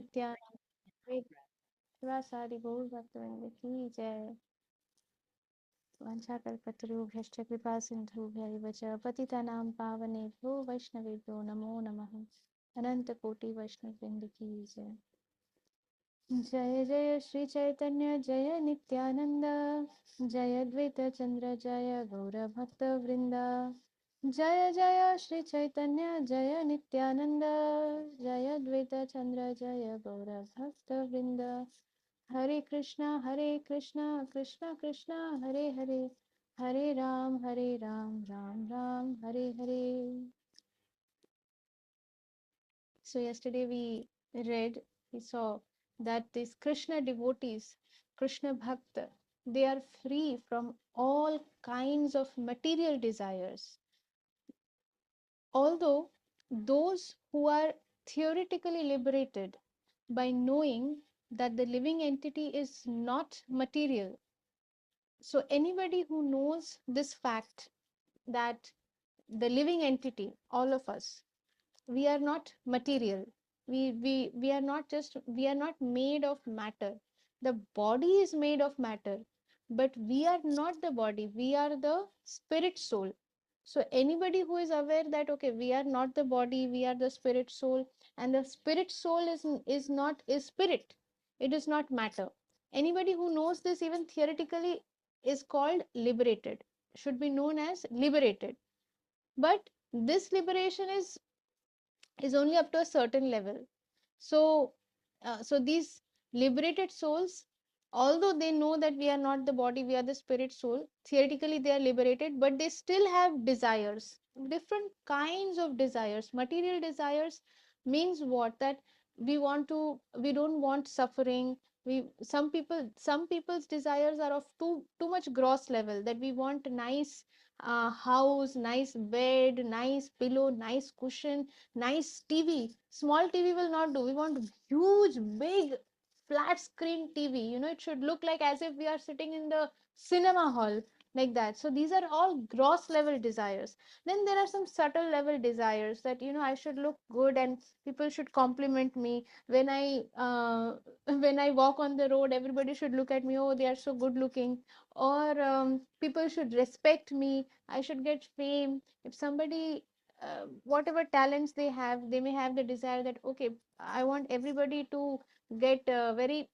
Nityananda Shivasari Gaur Bhaktivinoda ki jai. Vanchakalpatarubhyascha kripa sindhubhya patitanam pavanebhyo vaishnavebhyo namo namaha. Ananta Koti Vaishnav ki jai. जय जय श्री चैतन्य जय नित्यानंद जय अद्वैत चंद्र जय गौर भक्त वृंदा जय जय श्री चैतन्य जय नित्यानंद जय अद्वैत चंद्र जय गौर भक्त वृंदा हरे Krishna Krishna Krishna Hare Hare Hare Ram Ram Ram Hare Hare. So yesterday we saw that these Krishna devotees, Krishna Bhakta, they are free from all kinds of material desires. Although those who are theoretically liberated by knowing that the living entity is not material. So anybody who knows this fact that the living entity, all of us, we are not material. We are not just, we are not made of matter. The body is made of matter, but we are not the body, we are the spirit soul. So anybody who is aware that okay, we are not the body, we are the spirit soul, and the spirit soul is spirit, it is not matter. Anybody who knows this even theoretically is called liberated, should be known as liberated. But this liberation is only up to a certain level. So so these liberated souls, although they know that we are not the body, we are the spirit soul, theoretically they are liberated, but they still have desires, different kinds of desires. Material desires means what? That we don't want suffering. We some people's desires are of too much gross level, that we want nice house, nice bed, nice pillow, nice cushion, nice TV. Small TV will not do. We want huge, big, flat screen TV. It should look like as if we are sitting in the cinema hall, like that. So these are all gross level desires. Then there are some subtle level desires, that I should look good and people should compliment me when I when I walk on the road. Everybody should look at me. Oh, they are so good looking. Or people should respect me. I should get fame. If somebody whatever talents they have, they may have the desire that okay, I want everybody to get very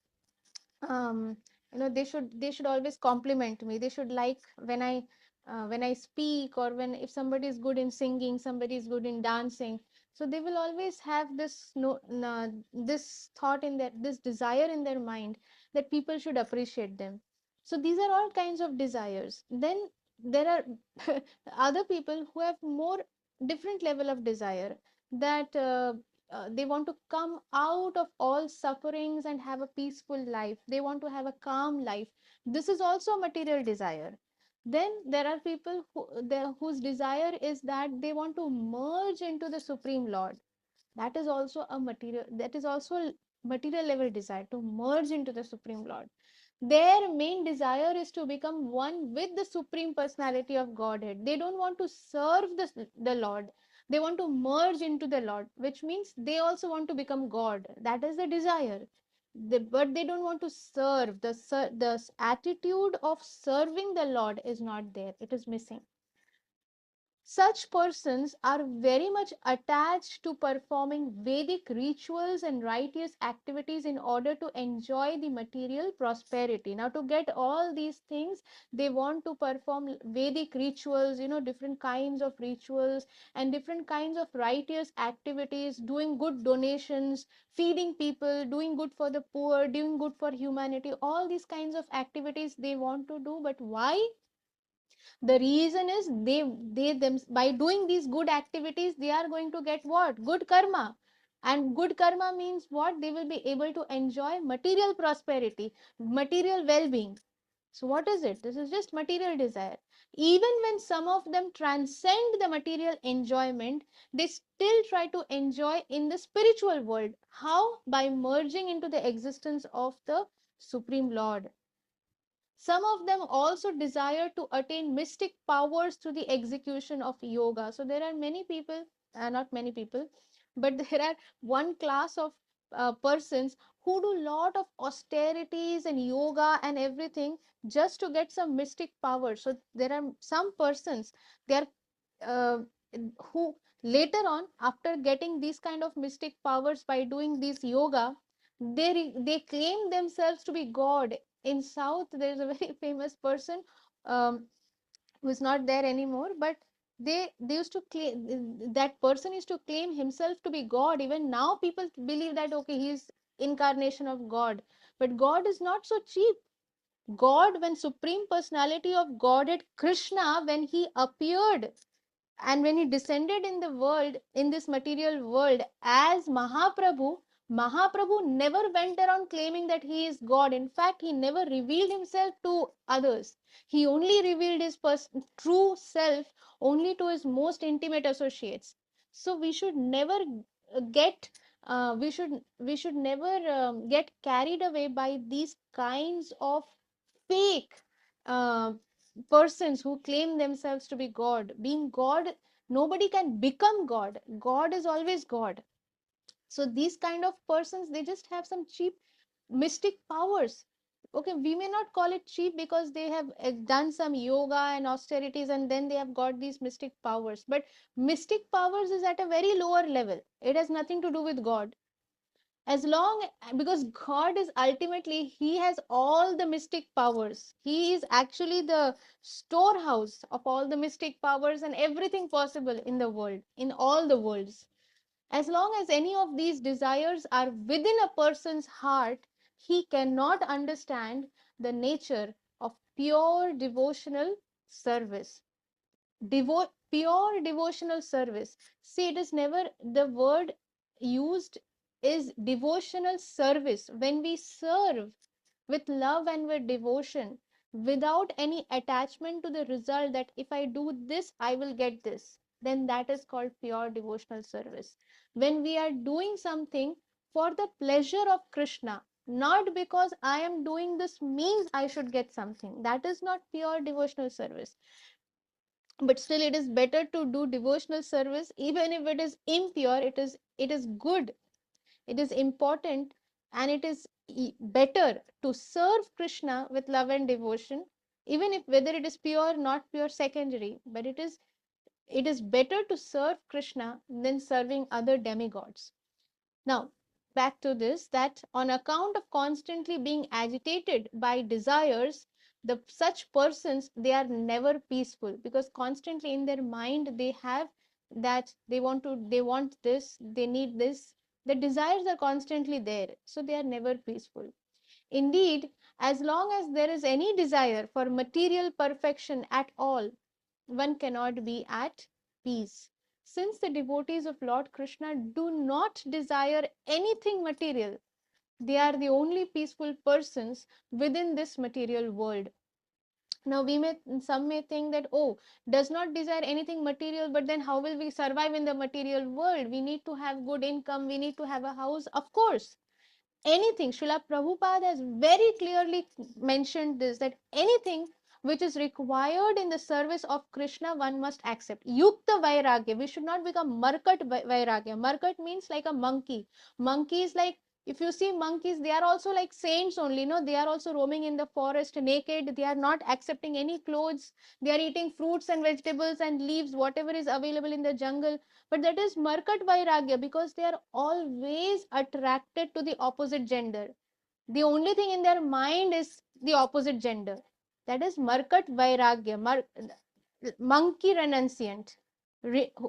they should always compliment me. They should like when I speak, or when if somebody is good in singing, somebody is good in dancing. So they will always have this no this thought in their, this desire in their mind, that people should appreciate them. So these are all kinds of desires. Then there are other people who have more different level of desire, that they want to come out of all sufferings and have a peaceful life. They want to have a calm life. This is also a material desire. Then there are people whose desire is that they want to merge into the Supreme Lord. That is also a material, that is also a material level desire, to merge into the Supreme Lord. Their main desire is to become one with the Supreme Personality of Godhead. They don't want to serve the Lord. They want to merge into the Lord, which means they also want to become God. That is the desire. But they don't want to serve. The attitude of serving the Lord is not there. It is missing. Such persons are very much attached to performing Vedic rituals and righteous activities in order to enjoy the material prosperity. Now, to get all these things, they want to perform Vedic rituals, different kinds of rituals and different kinds of righteous activities, doing good donations, feeding people, doing good for the poor, doing good for humanity. All these kinds of activities they want to do. But why? The reason is they them by doing these good activities, they are going to get what? Good karma. And good karma means what? They will be able to enjoy material prosperity, material well-being. So what is it? This is just material desire. Even when some of them transcend the material enjoyment, they still try to enjoy in the spiritual world. How? By merging into the existence of the Supreme Lord. Some of them also desire to attain mystic powers through the execution of yoga. So there are many people, not many people, but there are one class of persons who do lot of austerities and yoga and everything just to get some mystic power. So there are some persons, they are uh, who later on, after getting these kind of mystic powers by doing this yoga, they claim themselves to be god. In south there is a very famous person, um, who is not there anymore, but they used to claim, that person used to claim himself to be god. Even now people believe that okay, he is incarnation of god. But god is not so cheap. God, when supreme personality of godhead Krishna, when he appeared and when he descended in the world, in this material world as Mahaprabhu never went around claiming that he is god. In fact, he never revealed himself to others. He only revealed his true self only to his most intimate associates. So we should never get we should never get carried away by these kinds of fake uh, persons who claim themselves to be god. Being god, nobody can become god. God is always god. So these kind of persons, they just have some cheap mystic powers. Okay, we may not call it cheap because they have done some yoga and austerities and then they have got these mystic powers. But mystic powers is at a very lower level. It has nothing to do with god. As long, because god is ultimately, he has all the mystic powers. He is actually the storehouse of all the mystic powers and everything possible in the world, in all the worlds. As long as any of these desires are within a person's heart, he cannot understand the nature of pure devotional service. Pure devotional service. See, it is never, the word used is devotional service. When we serve with love and with devotion, without any attachment to the result that if I do this, I will get this, then that is called pure devotional service. When we are doing something for the pleasure of Krishna, not because I am doing this means I should get something, that is not pure devotional service. But still it is better to do devotional service even if it is impure. It is good, it is important, and it is better to serve Krishna with love and devotion, even if whether it is pure not pure secondary. But it is better to serve Krishna than serving other demigods. Now, back to this, that on account of constantly being agitated by desires, the such persons, they are never peaceful, because constantly in their mind they have that they want this, they need this. The desires are constantly there, so they are never peaceful. Indeed, as long as there is any desire for material perfection at all, one cannot be at peace. Since the devotees of Lord Krishna do not desire anything material, they are the only peaceful persons within this material world. Now some may think that, oh, does not desire anything material, but then how will we survive in the material world? We need to have good income, we need to have a house. Of course, anything. Srila Prabhupada has very clearly mentioned this, that anything which is required in the service of Krishna, one must accept. Yukta Vairagya. We should not become Markat Vairagya. Markat means like a monkey. Monkey is like, if you see monkeys, they are also like saints only. No, they are also roaming in the forest naked. They are not accepting any clothes. They are eating fruits and vegetables and leaves, whatever is available in the jungle. But that is Markat Vairagya, because they are always attracted to the opposite gender. The only thing in their mind is the opposite gender. That is Markat Vairagya, monkey renunciant.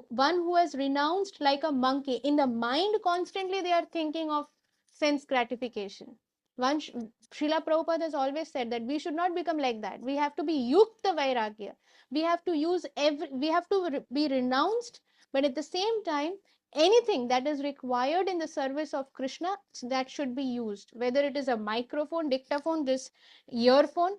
One who has renounced like a monkey. In the mind, constantly they are thinking of sense gratification. One, Srila Prabhupada has always said that we should not become like that. We have to be yukta vairagya. We have to we have to be renounced, but at the same time, anything that is required in the service of Krishna, that should be used. Whether it is a microphone, dictaphone, this earphone,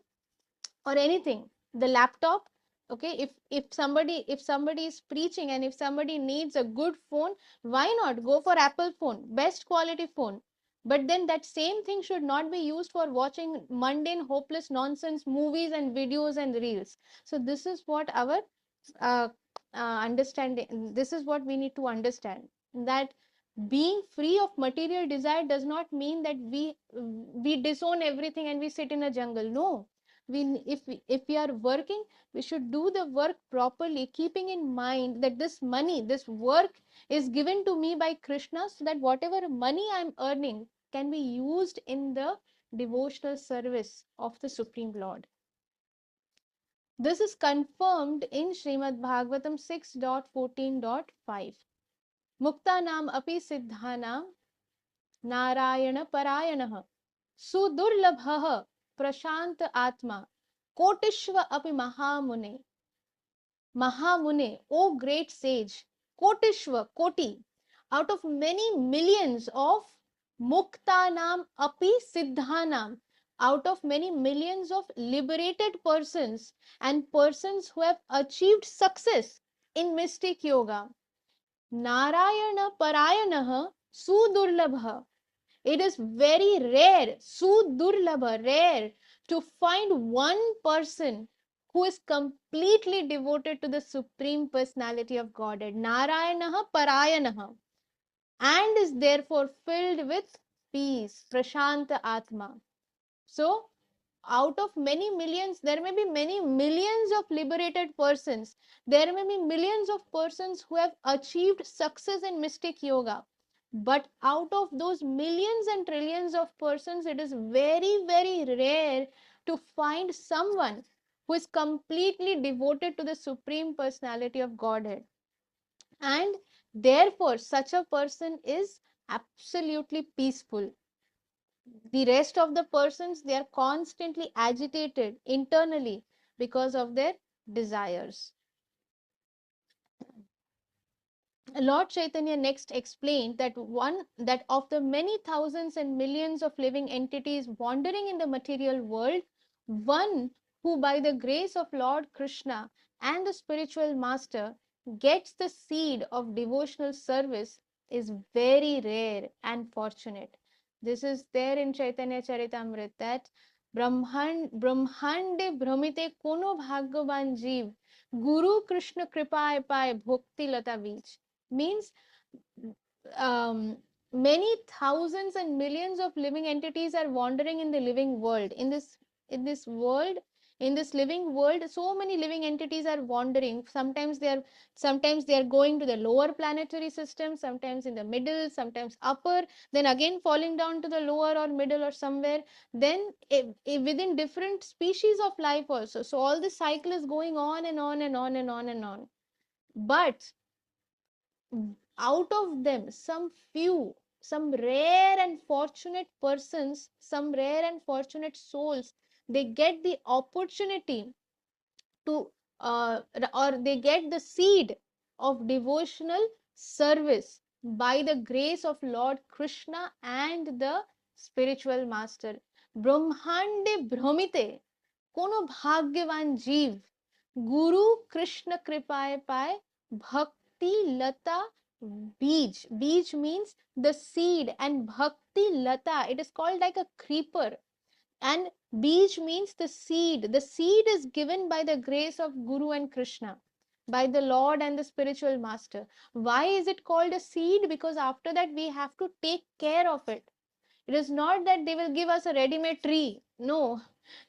or anything, the laptop. Okay, if somebody is preaching and if somebody needs a good phone, why not go for Apple phone, best quality phone? But then that same thing should not be used for watching mundane hopeless nonsense movies and videos and reels. So this is what our uh, understanding, this is what we need to understand, that Being free of material desire does not mean that we disown everything and we sit in a jungle. No, if we are working, we should do the work properly, keeping in mind that this money, this work is given to me by Krishna, so that whatever money I am earning can be used in the devotional service of the Supreme Lord. This is confirmed in Srimad Bhagavatam 6.14.5. Muktanam api siddhanam Narayan परायणः सुदुर्लभः प्रशांत आत्मा कोटिश्व अपि महामुने. Mahamune, O great sage, Kotishva, Koti, out of many millions of Muktanam api Siddhanam, out of many millions of liberated persons and persons who have achieved success in mystic yoga, Narayana Parayanah Sudurlabha. It is very rare, sudurlabha, rare, to find one person who is completely devoted to the Supreme Personality of Godhead, Narayanaha Parayanaha, and is therefore filled with peace, Prashanta Atma. So, out of many millions, there may be many millions of liberated persons. There may be millions of persons who have achieved success in mystic yoga. But out of those millions and trillions of persons, it is very, very rare to find someone who is completely devoted to the Supreme Personality of Godhead. And therefore, such a person is absolutely peaceful. The rest of the persons, they are constantly agitated internally because of their desires. Lord Chaitanya next explained that of the many thousands and millions of living entities wandering in the material world, one who by the grace of Lord Krishna and the spiritual master gets the seed of devotional service is very rare and fortunate. This is there in Chaitanya Charitamrita, that ब्रह्मांडे भ्रमिते कोनो भाग्यवान जीव Guru Krishna Kripaye Paye Bhakti Lata Beach. Means many thousands and millions of living entities are wandering in the living world. In this world, in this living world, so many living entities are wandering. Sometimes they are going to the lower planetary system, sometimes in the middle, sometimes upper, then again falling down to the lower or middle or somewhere. Then within different species of life also. So all this cycle is going on and on and on and on and on. But out of them, some few, some rare and fortunate persons, some rare and fortunate souls, they get the opportunity to or they get the seed of devotional service by the grace of Lord Krishna and the spiritual master. Brahmande Brahmite, কোনো ভাগ্যবান জীব গুরু কৃষ্ণ কৃপায় পায় bhakti lata beej. Beej means the seed, and bhakti lata, it is called like a creeper, and beej means the seed. The seed is given by the grace of Guru and Krishna, by the Lord and the spiritual master. Why is it called a seed? Because after that we have to take care of it. It is not that they will give us a ready-made tree. No.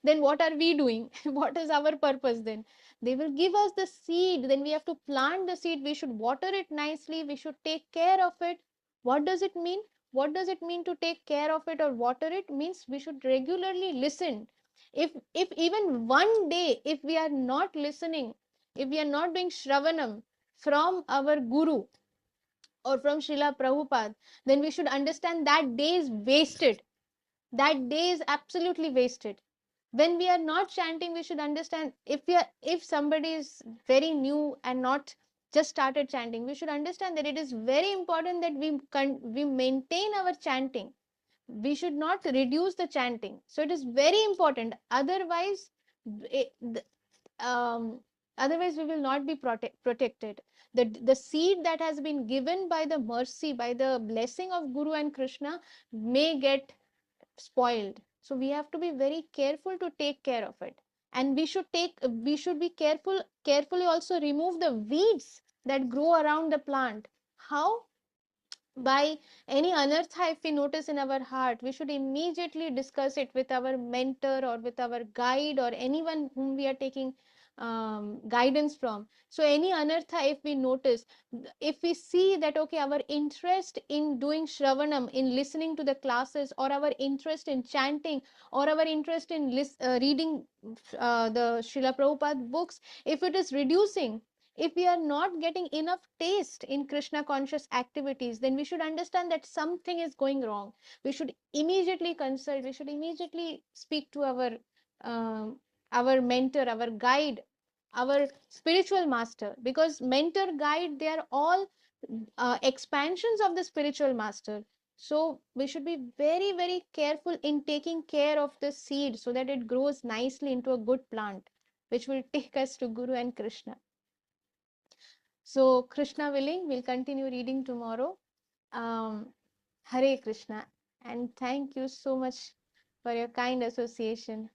Then what are we doing? What is our purpose then? They will give us the seed. Then we have to plant the seed. We should water it nicely. We should take care of it. What does it mean? What does it mean to take care of it or water it? Means we should regularly listen. If even one day, if we are not listening, if we are not doing Shravanam from our Guru, or from Srila Prabhupada, then we should understand that day is wasted. That day is absolutely wasted. When we are not chanting, we should understand, if somebody is very new and not just started chanting, we should understand that it is very important that we maintain our chanting. We should not reduce the chanting. So it is very important. Otherwise, it, otherwise we will not be protected. The seed that has been given by the mercy, by the blessing of Guru and Krishna, may get spoiled. So we have to be very careful to take care of it, and we should be carefully also remove the weeds that grow around the plant. How? by any anartha, if we notice in our heart, we should immediately discuss it with our mentor or with our guide or anyone whom we are taking guidance from. So any anartha, if we notice, if we see that okay, our interest in doing shravanam, in listening to the classes, or our interest in chanting, or our interest in reading the Srila Prabhupada books, if it is reducing, if we are not getting enough taste in Krishna conscious activities, then we should understand that something is going wrong. We should immediately consult, we should immediately speak to um, our mentor, our guide, our spiritual master, because mentor, guide, they are all expansions of the spiritual master. So we should be very, very careful in taking care of the seed so that it grows nicely into a good plant, which will take us to Guru and Krishna. So, Krishna willing, we'll continue reading tomorrow. Um, Hare Krishna. And thank you so much for your kind association.